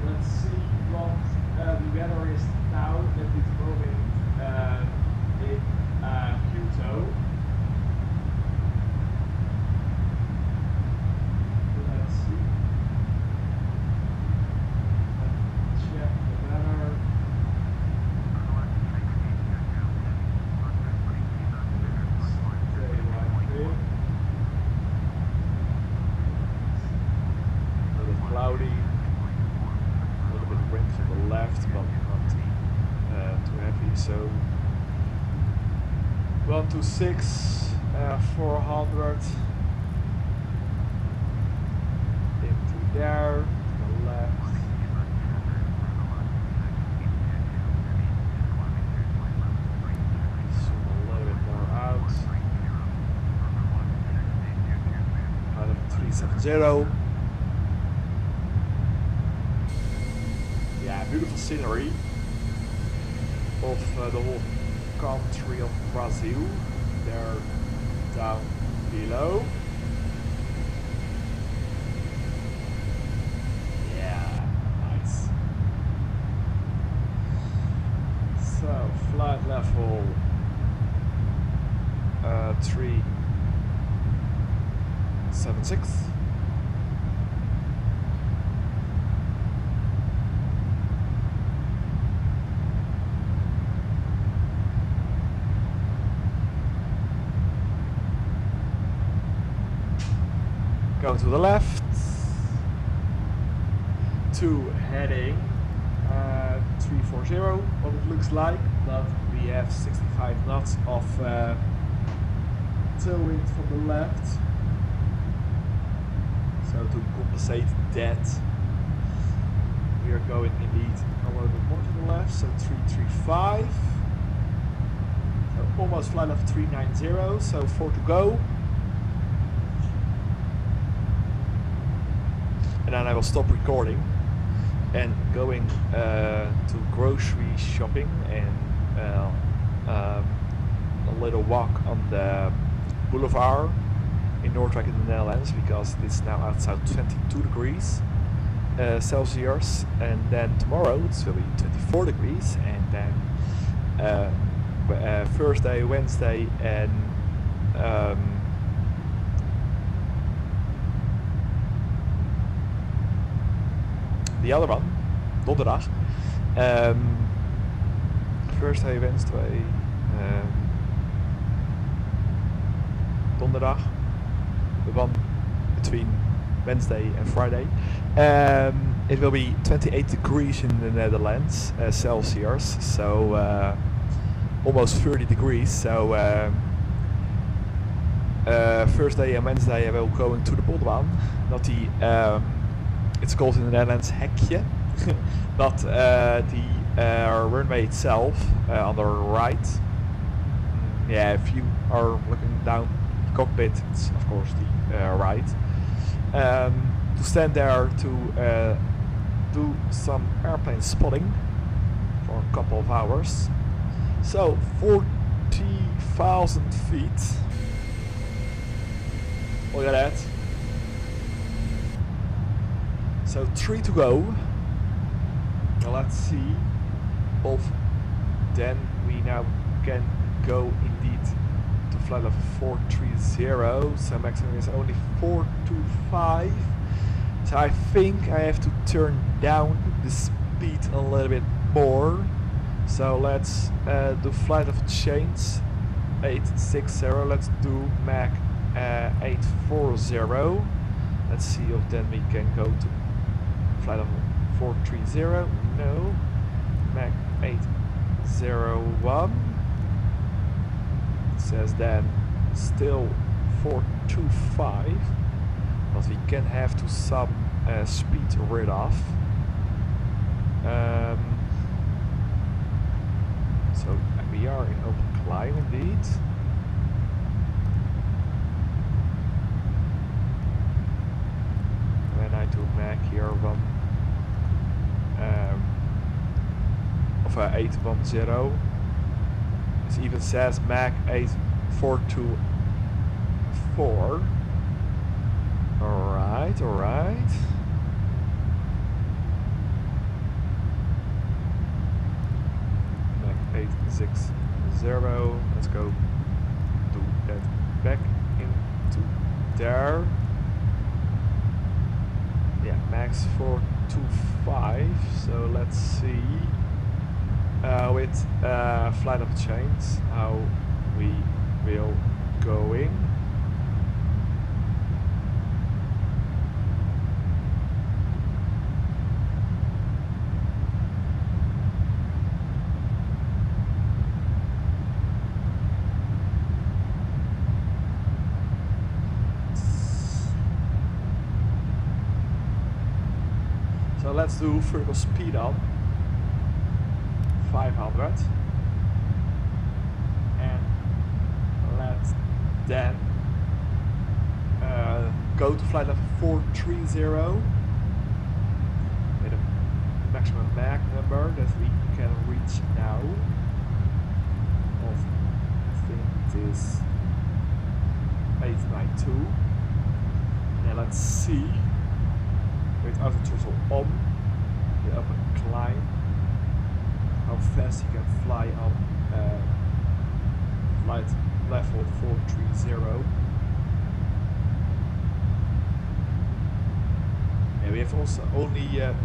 Speaker 1: Let's see what the weather is now at this moment in Kyoto. Let's see. Check the weather. Stay right there. A little cloudy. A little bit of wind from the left, but not too heavy. So 126, 400 into there, to the left. Zoom a little bit more out. Out of 370. Yeah, beautiful scenery of the whole country of Brazil. They're down below. Yeah, nice. So flight level 376. Go to the left, to heading 340, what it looks like, but we have 65 knots of tailwind from the left, so to compensate that we are going indeed a little bit more to the left, so 335, so almost flight level 390, so 4 to go. And then I will stop recording and going to grocery shopping and a little walk on the boulevard in Noordwijk in the Netherlands, because it's now outside 22 degrees Celsius, and then tomorrow it will be 24 degrees, and then Thursday, Wednesday, and the other one, donderdag, Thursday, Wednesday, donderdag, the one between Wednesday and Friday, it will be 28 degrees in the Netherlands Celsius, so almost 30 degrees. So Thursday and Wednesday I will go into the Boldebaan, not the it's called in the Netherlands hekje, not the runway itself on the right. Yeah, if you are looking down the cockpit, it's of course the right. To stand there to do some airplane spotting for a couple of hours. So 40,000 feet. Look at that. So 3 to go. Well, let's see if then we now can go indeed to flight level 430. So maximum is only 425. So I think I have to turn down the speed a little bit more. So let's do flight level change 860. Let's do Mach 840. Let's see if then we can go to flight level 430. No. Mach 801. It says then still 425. But we can have to some speed rid off. So we are in open climb indeed. When I do Mach here one of 810, it even says Mach 8424. Alright, alright. Mach 860. Let's go do that back into there. Yeah, max 425. So let's see with flight level change how we will going. So let's do vertical speed up 500, and let's then go to flight level 430 with a maximum Mach number that we can reach now. I think it is 892. And let's see. With auto throttle on, the upper climb, how fast you can fly on flight level 430. And we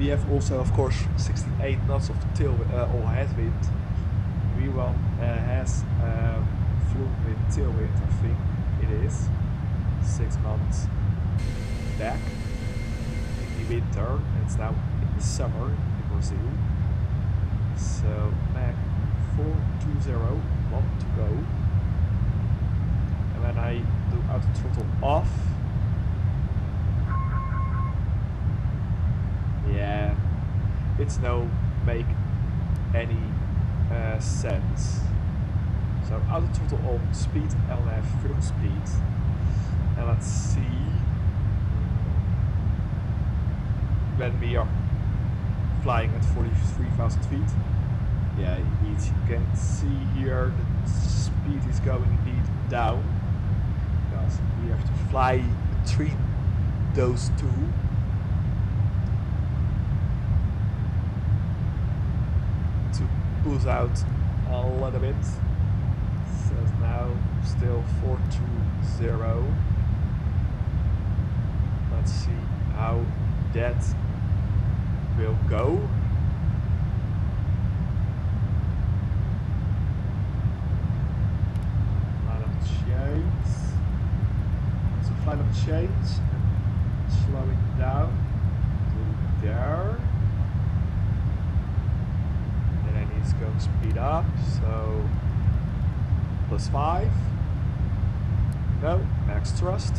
Speaker 1: have also of course 68 knots of tail or headwind. V1 has flown with tailwind, I think it is 6 months back. Winter, and it's now in the summer in Brazil. So Mach 420, 1 to go. And when I do auto throttle off, yeah, it's no make any sense. So auto throttle on, speed LF, vertical speed, and let's see. When we are flying at 43,000 feet. Yeah, indeed, you can see here the speed is going indeed down. because we have to fly between those two. To push out a little bit. So now still 420. Let's see how that will go. Flight of change and slowing down to there. Then I need to go speed up, so +5. No, max thrust.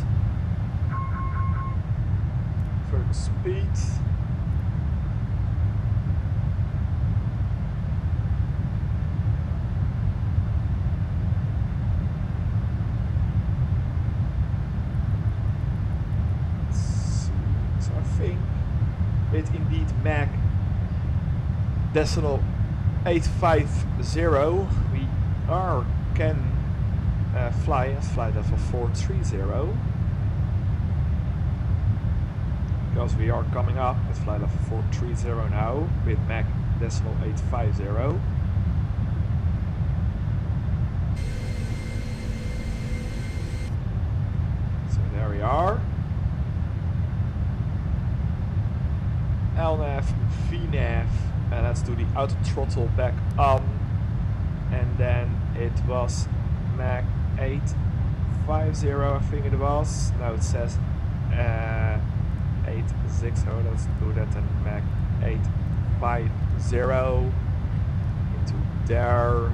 Speaker 1: Further speed. It indeed Mach decimal 850 we can fly at flight level 430 because we are coming up at flight level 430 now with Mach decimal 850. So there we are. LNAV, VNAV, and let's do the auto throttle back on, and then it was Mach 850, I think it was. Now it says 860. Let's do that and Mach 850 into there.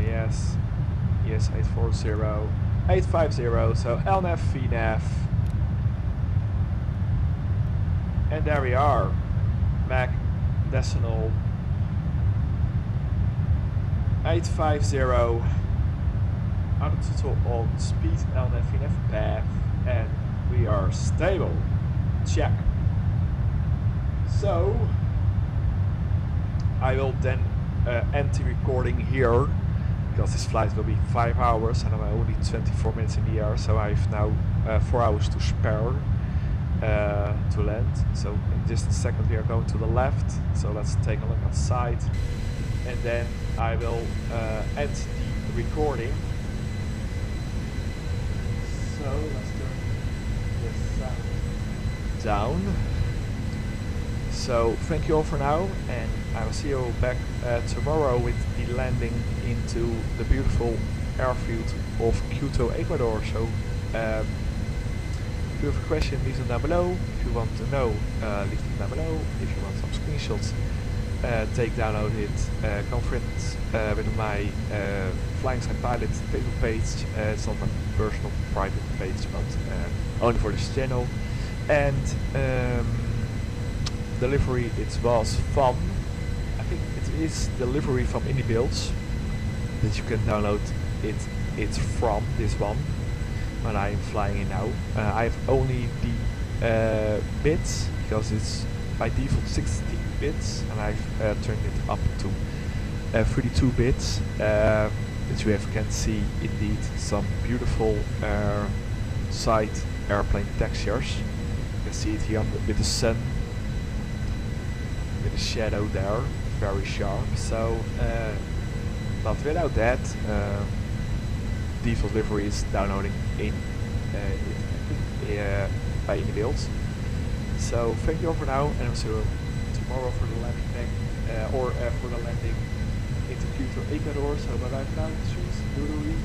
Speaker 1: Yes, 840, 850. So LNAV, VNAV. And there we are, Mach decimal 850, auto throttle on, speed, LNAV, VNAV path, and we are stable. Check. So I will then end the recording here because this flight will be 5 hours and I'm only 24 minutes in the air, so I have now 4 hours to spare. To land. So in just a second we are going to the left, so let's take a look outside and then I will end the recording. So let's turn the sound down. So thank you all for now, and I will see you back tomorrow with the landing into the beautiful airfield of Quito, Ecuador. So if you have a question, leave them down below. If you want to know, leave them down below. If you want some screenshots, download it, conference with my Flying Side Pilot Facebook page. It's not my personal private page, but only for this channel. And delivery, it was from, I think it is delivery from Inibuilds that you can download it. It's from this one. When I am flying in now. I have only the bits because it's by default 16 bits and I've turned it up to 32 bits. That you can see indeed some beautiful side airplane textures. You can see it here with the sun, with the shadow there, very sharp. So, but without that, default livery is downloading in by Inibuilds. So thank you all for now, and I'll see you tomorrow for the landing back, or for the landing into Quito, Ecuador. So bye bye for now. Cheers. Doei.